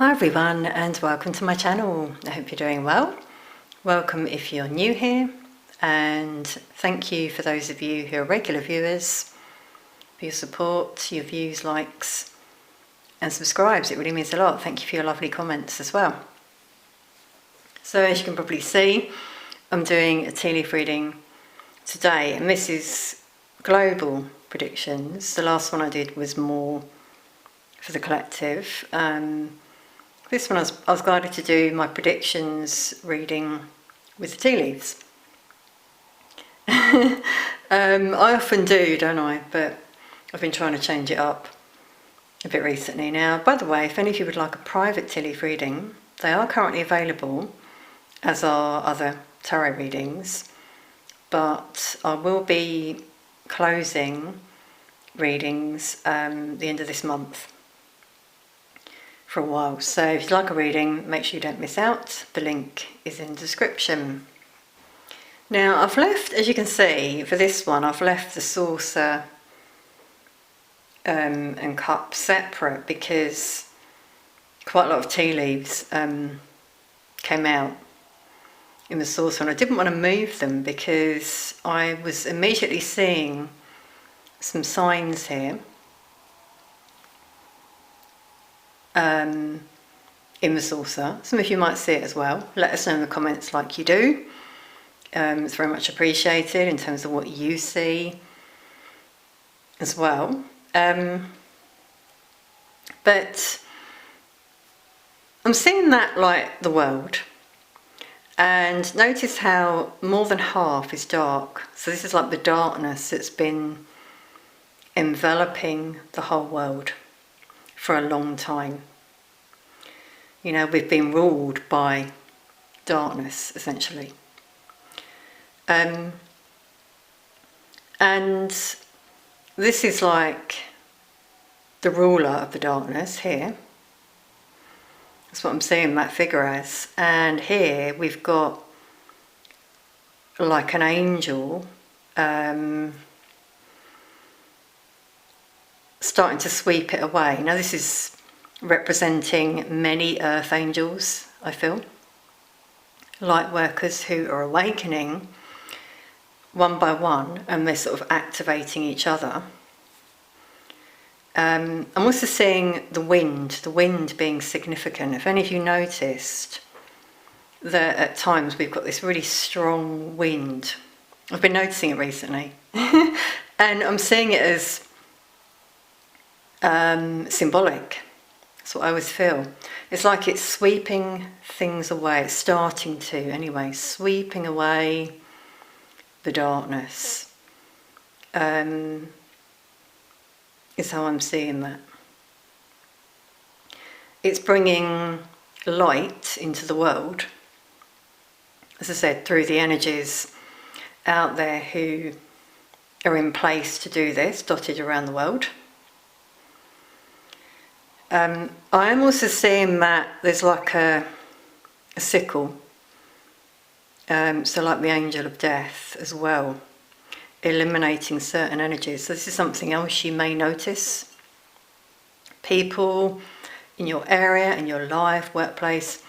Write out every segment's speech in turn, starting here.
Hi everyone and welcome to my channel. I hope you're doing well. Welcome if you're new here, and thank you for those of you who are regular viewers for your support, your views, likes and subscribes. It really means a lot. Thank you for your lovely comments as well. So as you can probably see, I'm doing a tea leaf reading today, and this is global predictions. The last one I did was more for the collective. This one I was guided to do my predictions reading with the tea leaves. I often do, don't I? But I've been trying to change it up a bit recently. Now, by the way, if any of you would like a private tea leaf reading, they are currently available, as are other tarot readings. But I will be closing readings the end of this month for a while. So if you'd like a reading, make sure you don't miss out. The link is in the description. Now I've left, as you can see, for this one, I've left the saucer and cup separate because quite a lot of tea leaves came out in the saucer, and I didn't want to move them because I was immediately seeing some signs here in the saucer. Some of you might see it as well. Let us know in the comments like you do. It's very much appreciated in terms of what you see as well. But I'm seeing that like the world. And notice how more than half is dark. So this is like the darkness that's been enveloping the whole world for a long time. You know, we've been ruled by darkness, essentially. And this is like the ruler of the darkness here. That's what I'm seeing that figure as. And here we've got like an angel starting to sweep it away. Now this is representing many earth angels, I feel. Light workers who are awakening one by one, and they're sort of activating each other. I'm also seeing the wind being significant. If any of you noticed that at times we've got this really strong wind. I've been noticing it recently. And I'm seeing it as symbolic. That's what I always feel. It's like it's sweeping things away. It's starting to, anyway, sweeping away the darkness. Is how I'm seeing that. It's bringing light into the world, as I said, through the energies out there who are in place to do this, dotted around the world. I am also seeing that there's like a sickle, so like the angel of death as well, eliminating certain energies. So this is something else you may notice. People in your area, in your life, workplace,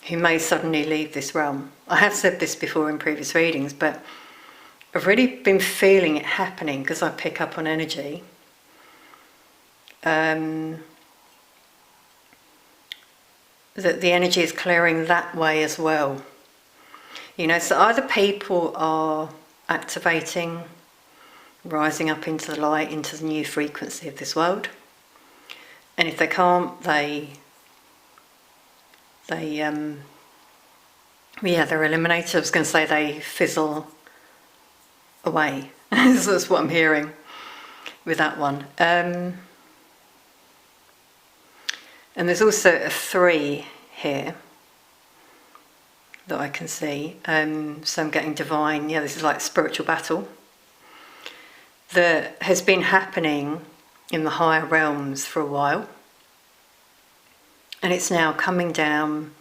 who may suddenly leave this realm. I have said this before in previous readings, but I've really been feeling it happening because I pick up on energy. That the energy is clearing that way as well. You know, so either people are activating, rising up into the light, into the new frequency of this world. And if they can't, they're eliminated. I was going to say they fizzle away. So that's what I'm hearing with that one. And there's also a 3 here that I can see. So I'm getting divine. Yeah, this is like spiritual battle that has been happening in the higher realms for a while. And it's now coming down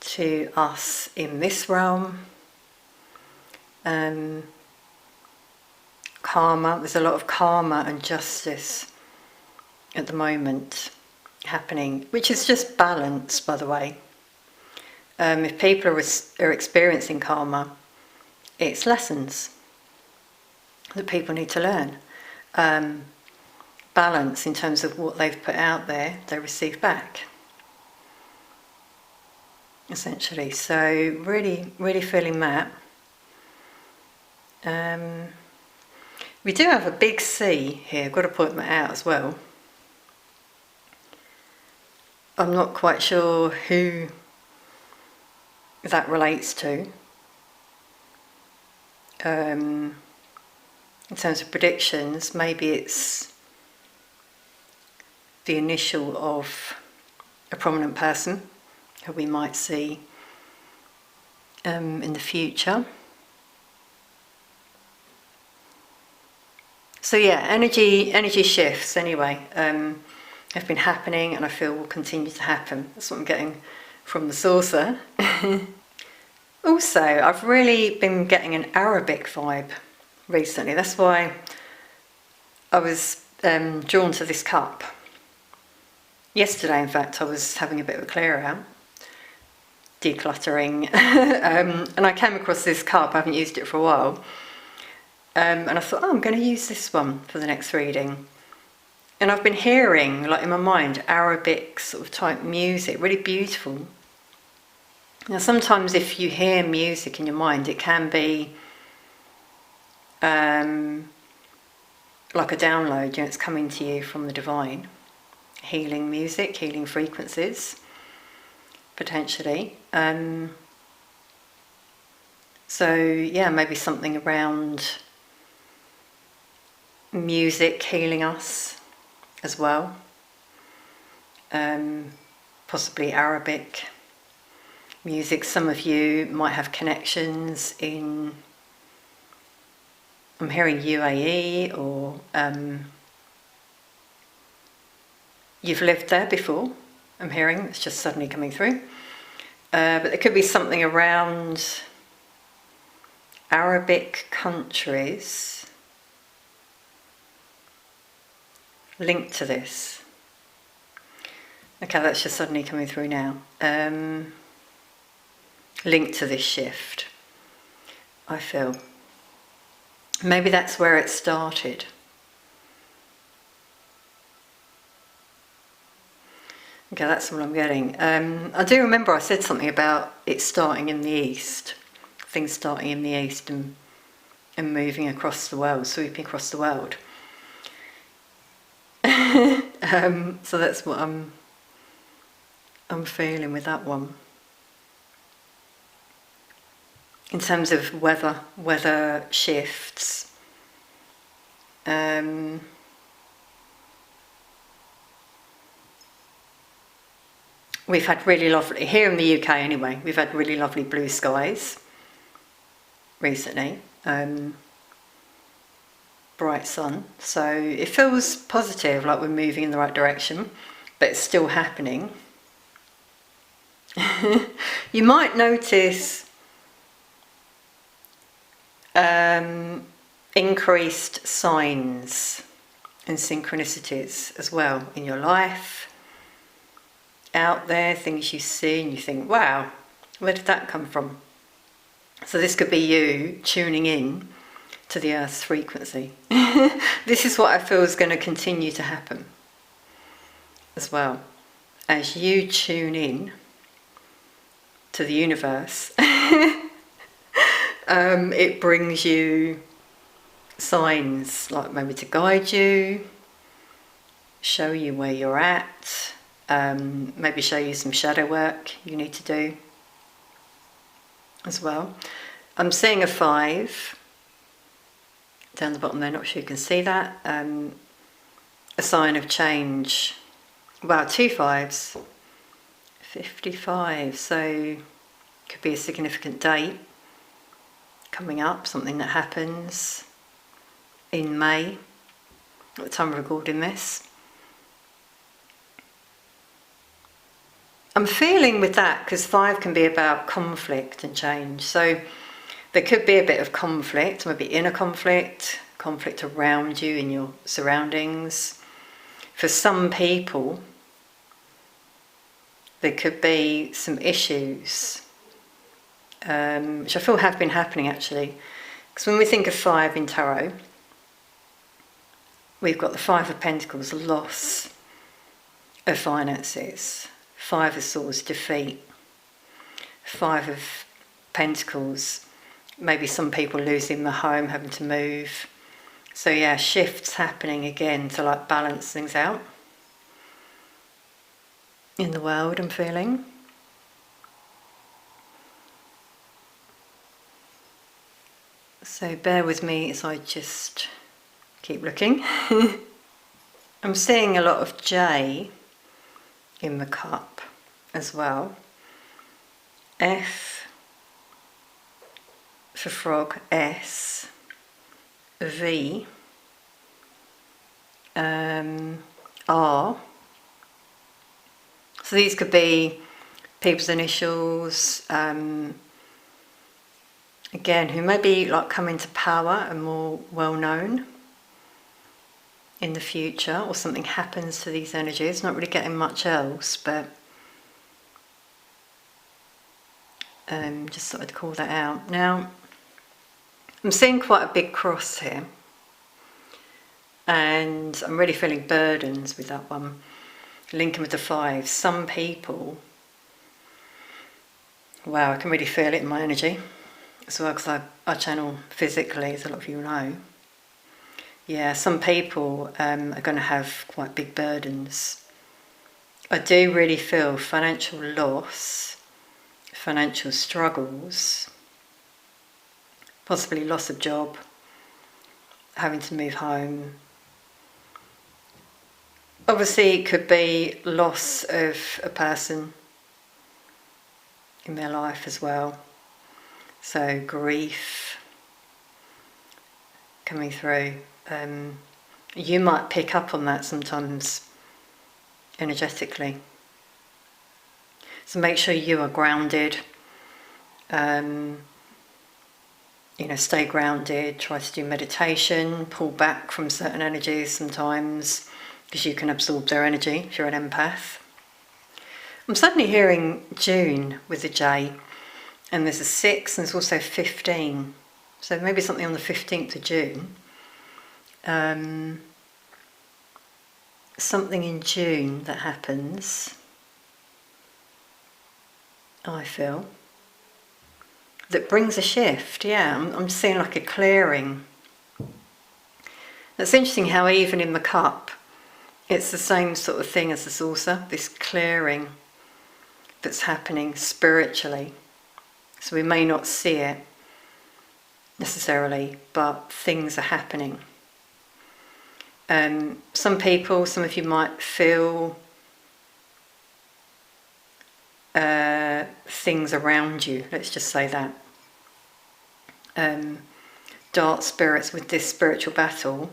to us in this realm. Karma. There's a lot of karma and justice at the moment happening, which is just balance, by the way. If people are experiencing karma, it's lessons that people need to learn. Balance in terms of what they've put out there, they receive back, essentially. So really, really feeling that. We do have a big C here, I've got to point that out as well. I'm not quite sure who that relates to. In terms of predictions, maybe it's the initial of a prominent person who we might see in the future. So yeah, energy shifts anyway have been happening, and I feel will continue to happen. That's what I'm getting from the saucer. Also, I've really been getting an Arabic vibe recently. That's why I was drawn to this cup. Yesterday, in fact, I was having a bit of a clear out, decluttering, and I came across this cup. I haven't used it for a while. And I thought, I'm going to use this one for the next reading. And I've been hearing, like in my mind, Arabic sort of type music, really beautiful. Now, sometimes if you hear music in your mind, it can be like a download, it's coming to you from the divine. Healing music, healing frequencies, potentially. So, yeah, maybe something around music healing us as well. Possibly Arabic music. Some of you might have connections in, I'm hearing UAE, or you've lived there before, I'm hearing, it's just suddenly coming through. But there could be something around Arabic countries linked to this. Okay, that's just suddenly coming through now. Linked to this shift, I feel. Maybe that's where it started. Okay, that's all I'm getting. I do remember I said something about it starting in the east, things starting in the east and moving across the world, sweeping across the world. So that's what I'm feeling with that one. In terms of weather shifts, we've had really lovely, here in the UK anyway, we've had really lovely blue skies recently, bright sun, so it feels positive, like we're moving in the right direction, but it's still happening. You might notice increased signs and synchronicities as well in your life, out there, things you see and you think, wow, where did that come from? So this could be you tuning in to the Earth's frequency. This is what I feel is going to continue to happen as well. As you tune in to the universe, it brings you signs, like maybe to guide you, show you where you're at, maybe show you some shadow work you need to do as well. I'm seeing a 5 down the bottom there, not sure you can see that. A sign of change. Wow, 2 5s, 55, so could be a significant date coming up, something that happens in May, at the time of recording this. I'm feeling with that, because 5 can be about conflict and change, so there could be a bit of conflict, maybe inner conflict around you in your surroundings. For some people, there could be some issues, which I feel have been happening actually. Because when we think of 5 in tarot, we've got the 5 of Pentacles, loss of finances. 5 of Swords, defeat. 5 of Pentacles, maybe some people losing the home, having to move. So yeah, shifts happening again to like balance things out in the world, I'm feeling. So bear with me as I just keep looking. I'm seeing a lot of J in the cup as well. F for frog, S, V, R. So these could be people's initials, again, who may be like coming to power and more well known in the future, or something happens to these energies. Not really getting much else, but just thought I'd call that out. Now, I'm seeing quite a big cross here, and I'm really feeling burdens with that one. Linking with the 5. Some people, wow, I can really feel it in my energy as well, because I channel physically, as a lot of you know. Yeah, some people are going to have quite big burdens. I do really feel financial loss, financial struggles, possibly loss of job, having to move home. Obviously, it could be loss of a person in their life as well. So grief coming through. You might pick up on that sometimes energetically. So make sure you are grounded. Stay grounded. Try to do meditation. Pull back from certain energies sometimes, because you can absorb their energy if you're an empath. I'm suddenly hearing June with a J, and there's a 6 and there's also 15. So maybe something on the 15th of June. Something in June that happens, I feel, that brings a shift. Yeah, I'm seeing like a clearing. It's interesting how even in the cup, it's the same sort of thing as the saucer, this clearing that's happening spiritually. So we may not see it necessarily, but things are happening. Some people, some of you might feel things around you, let's just say that. Dark spirits with this spiritual battle,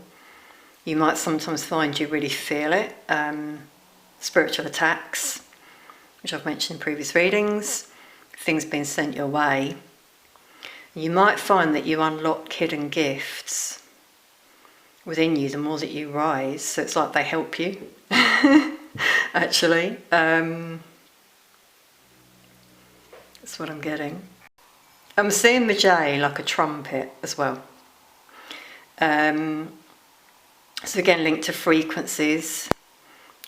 you might sometimes find you really feel it. Spiritual attacks, which I've mentioned in previous readings, things being sent your way. You might find that you unlock hidden gifts within you the more that you rise. So it's like they help you, actually. That's what I'm getting. I'm seeing the J like a trumpet as well. So again, linked to frequencies,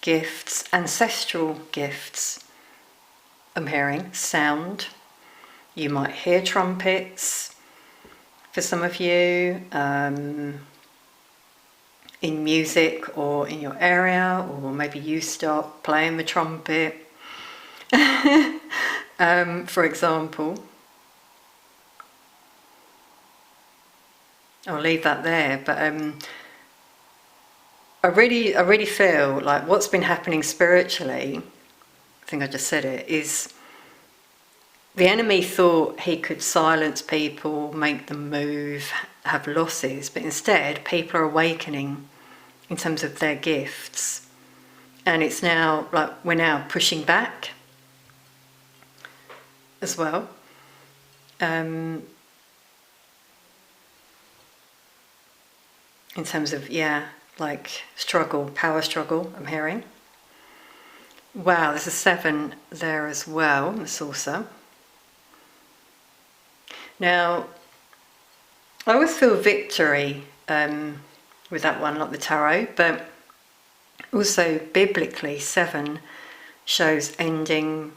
gifts, ancestral gifts. I'm hearing sound. You might hear trumpets for some of you, in music or in your area, or maybe you start playing the trumpet, for example. I'll leave that there, but I really feel like what's been happening spiritually, I think I just said it, is the enemy thought he could silence people, make them move, have losses, but instead people are awakening in terms of their gifts. And it's now like we're now pushing back as well. In terms of, like struggle, power struggle, I'm hearing. Wow, there's a 7 there as well, the saucer. Now, I always feel victory with that one, like the tarot, but also biblically 7 shows ending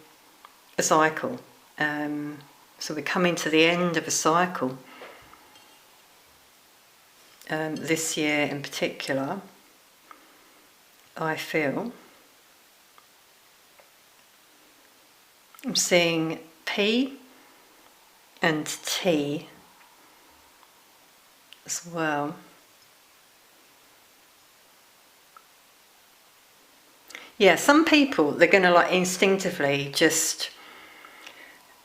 a cycle. So we're coming to the end of a cycle. This year in particular, I feel I'm seeing P and T as well. Yeah, some people, they're going to like instinctively just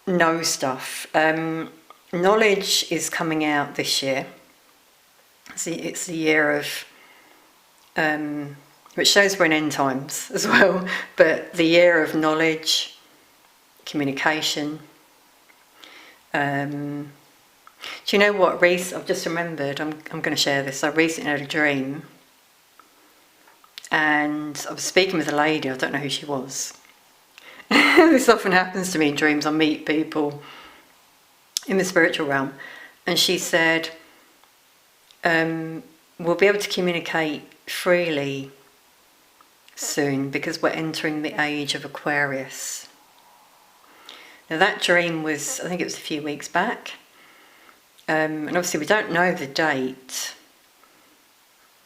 know stuff. Knowledge is coming out this year. It's the year of, which shows we're in end times as well, but the year of knowledge, communication. Do you know what, I've just remembered, I'm going to share this. I recently had a dream, and I was speaking with a lady, I don't know who she was. This often happens to me in dreams. I meet people in the spiritual realm, and she said, we'll be able to communicate freely soon because we're entering the age of Aquarius. Now that dream was, I think it was a few weeks back, and obviously we don't know the date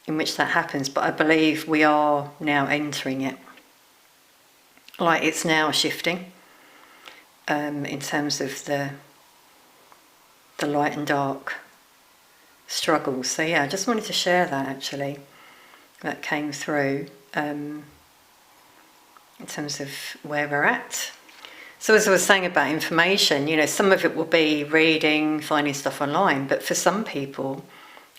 in which that happens, but I believe we are now entering it. Like it's now shifting in terms of the light and dark struggles. So yeah, I just wanted to share that actually. That came through in terms of where we're at. So as I was saying about information, you know, some of it will be reading, finding stuff online, but for some people,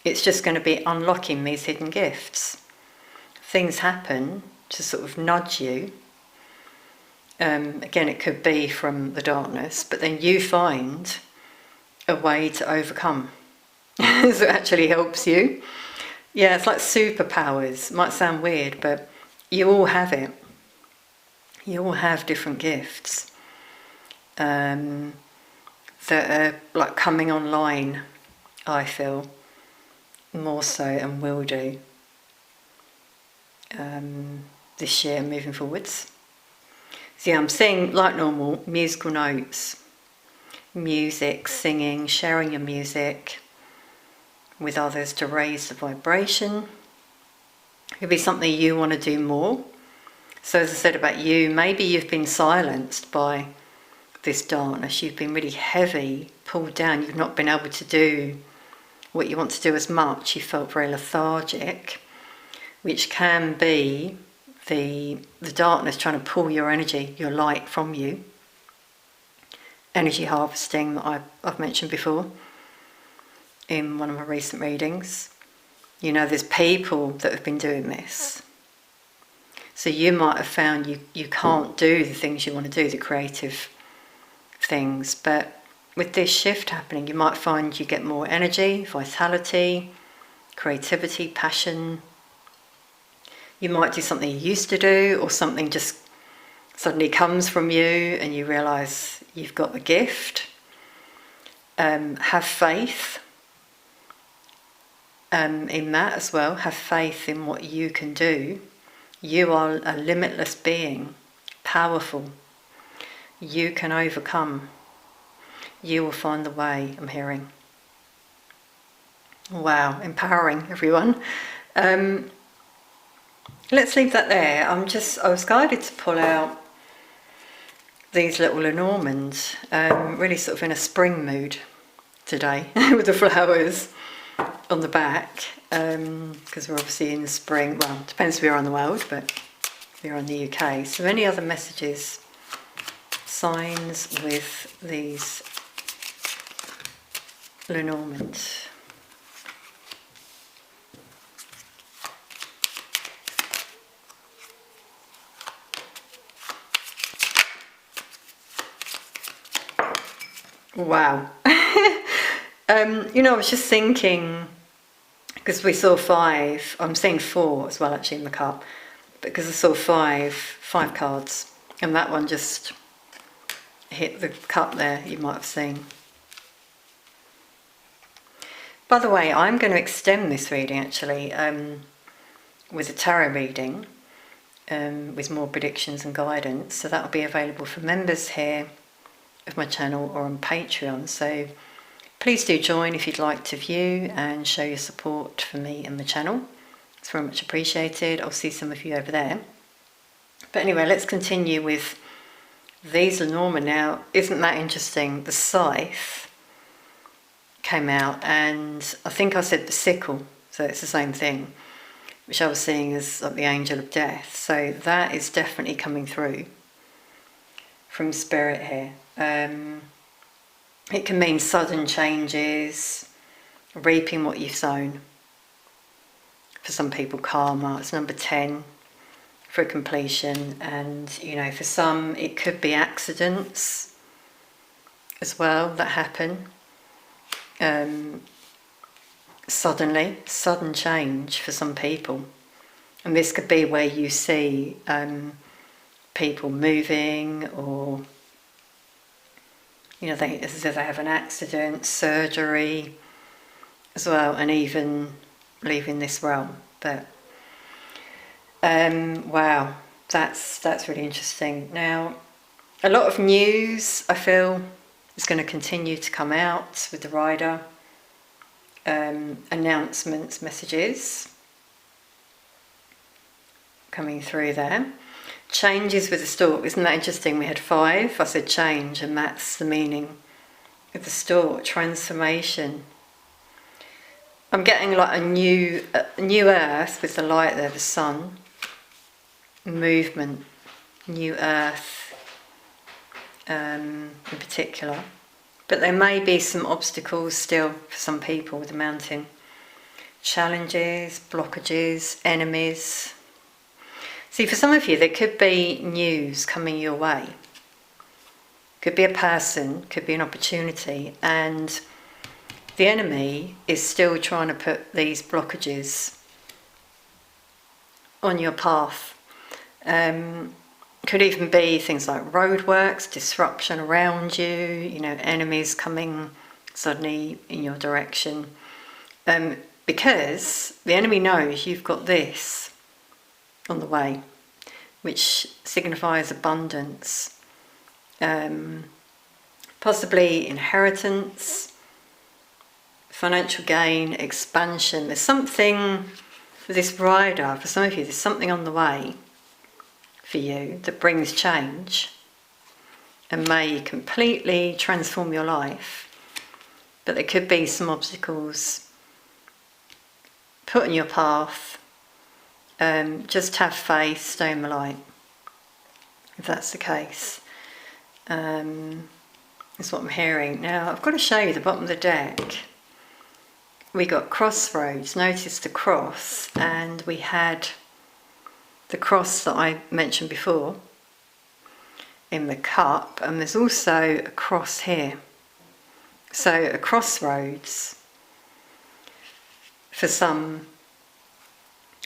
it's just going to be unlocking these hidden gifts. Things happen to sort of nudge you. Again, it could be from the darkness, but then you find a way to overcome. So it actually helps you. Yeah, it's like superpowers. Might sound weird, but you all have it. You all have different gifts that are like coming online, I feel, more so, and will do this year moving forwards. So yeah, I'm seeing, like normal, musical notes, music, singing, sharing your music with others to raise the vibration. It could be something you want to do more. So as I said about you, maybe you've been silenced by this darkness. You've been really heavy, pulled down. You've not been able to do what you want to do as much. You felt very lethargic, which can be the darkness trying to pull your energy, your light from you. Energy harvesting that I've mentioned before in one of my recent readings. You know, there's people that have been doing this. So you might have found you can't do the things you want to do, the creative things, but with this shift happening, you might find you get more energy, vitality, creativity, passion. You might do something you used to do, or something just suddenly comes from you and you realise you've got the gift. Have faith in that as well. Have faith in what you can do. You are a limitless being, powerful. You can overcome. You will find the way, I'm hearing. Wow, empowering, everyone. Let's leave that there. I was guided to pull out these little Lenormands, really sort of in a spring mood today, with the flowers on the back, because we're obviously in the spring. Well, depends where you're on the world, but we're in the UK. So any other messages, signs with these Lenormands? Wow. You know, I was just thinking, because we saw 5, I'm seeing 4 as well actually in the cup. because I saw five cards, and that one just hit the cup there, you might have seen. By the way, I'm going to extend this reading actually with a tarot reading with more predictions and guidance, so that will be available for members here of my channel or on Patreon. So please do join if you'd like to view and show your support for me and the channel. It's very much appreciated. I'll see some of you over there. But anyway, let's continue with these Lenormand now. Isn't that interesting? The scythe came out, and I think I said the sickle, so it's the same thing, which I was seeing as like the angel of death. So that is definitely coming through from Spirit here. It can mean sudden changes, reaping what you've sown. For some people, karma. It's number 10 for completion. And, you know, for some, it could be accidents as well that happen. Sudden change for some people. And this could be where you see people moving, or, you know, they have an accident, surgery as well, and even leaving this realm. But wow, that's really interesting. Now, a lot of news, I feel, is going to continue to come out with the rider. Announcements, messages coming through there. Changes with the stork. Isn't that interesting? We had 5. I said change, and that's the meaning of the stork. Transformation. I'm getting like a new earth with the light there, the sun. Movement. New earth in particular. But there may be some obstacles still for some people with the mountain. Challenges, blockages, enemies. See, for some of you, there could be news coming your way. Could be a person, could be an opportunity, and the enemy is still trying to put these blockages on your path. Could even be things like roadworks, disruption around you, you know, enemies coming suddenly in your direction. Because the enemy knows you've got this on the way, which signifies abundance, possibly inheritance, financial gain, expansion. There's something for this rider, for some of you, there's something on the way for you that brings change and may completely transform your life. But there could be some obstacles put in your path. Just have faith, stay in the light, if that's the case. That's what I'm hearing. Now, I've got to show you the bottom of the deck. We got crossroads. Notice the cross, and we had the cross that I mentioned before in the cup, and there's also a cross here. So a crossroads for some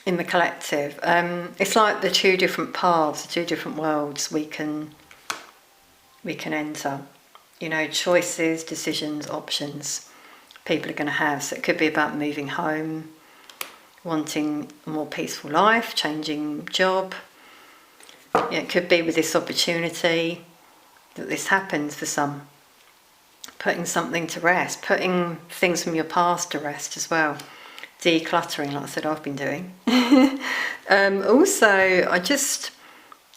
in the collective. It's like the 2 different paths, the 2 different worlds we can enter. You know, choices, decisions, options people are going to have. So it could be about moving home, wanting a more peaceful life, changing job. Yeah, it could be with this opportunity that this happens for some. Putting something to rest, putting things from your past to rest as well. Decluttering, like I said, I've been doing. Also, I just,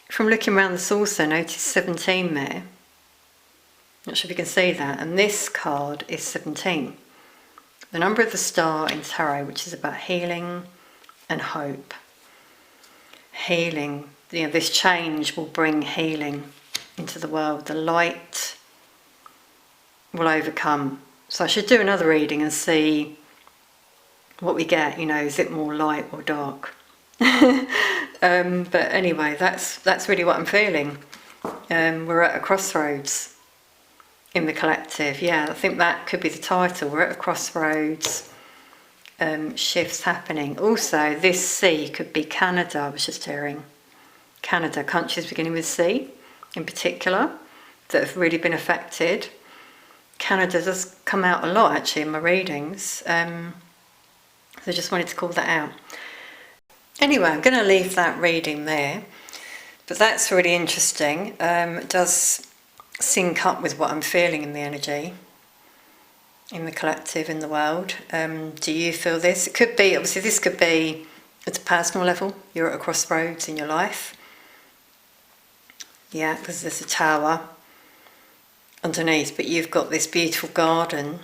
from looking around the saucer, noticed 17 there. Not sure if you can see that. And this card is 17. The number of the star in tarot, which is about healing and hope. Healing. You know, this change will bring healing into the world. The light will overcome. So I should do another reading and see what we get. You know, is it more light or dark? But anyway, that's really what I'm feeling. We're at a crossroads in the collective. Yeah, I think that could be the title. We're at a crossroads. shifts happening. Also, this C could be Canada. I was just hearing Canada, countries beginning with C in particular that have really been affected. Canada does come out a lot actually in my readings, so I just wanted to call that out. Anyway, I'm going to leave that reading there, but that's really interesting. It does sync up with what I'm feeling in the energy, in the collective, in the world. Do you feel this? It could be, obviously this could be at a personal level. You're at a crossroads in your life. Yeah, because there's a tower underneath, but you've got this beautiful garden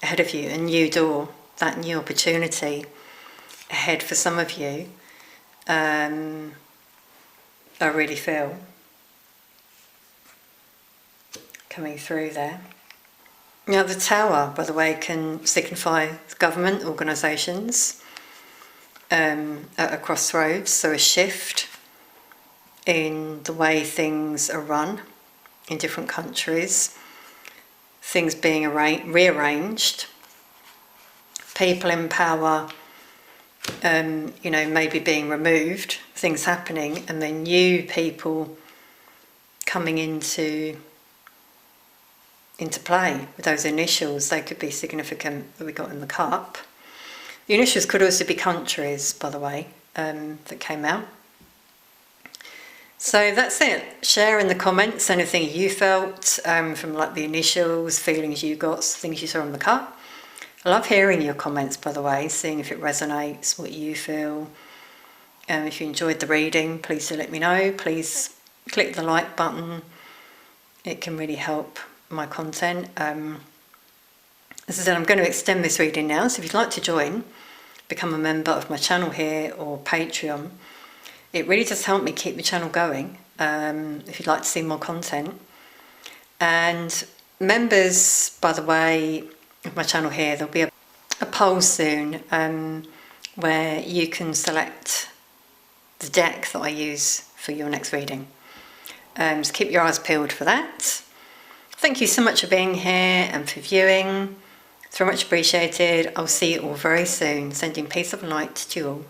ahead of you, a new door, that new opportunity ahead for some of you. I really feel coming through there. Now the tower, by the way, can signify government, organisations at a crossroads, so a shift in the way things are run in different countries, things being rearranged, people in power, maybe being removed, things happening, and then new people coming into play with those initials. They could be significant that we got in the cup. The initials could also be countries, by the way, that came out. So that's it. Share in the comments anything you felt from like the initials, feelings you got, things you saw on the cup. I love hearing your comments, by the way, seeing if it resonates, what you feel. If you enjoyed the reading, please do let me know. Please click the like button. It can really help my content. As I said, I'm going to extend this reading now, so if you'd like to join, become a member of my channel here or Patreon. It really does help me keep the channel going, if you'd like to see more content. And members, by the way, of my channel here, there'll be a poll soon where you can select the deck that I use for your next reading. So keep your eyes peeled for that. Thank you so much for being here and for viewing. It's very much appreciated. I'll see you all very soon. Sending peace of light to you all.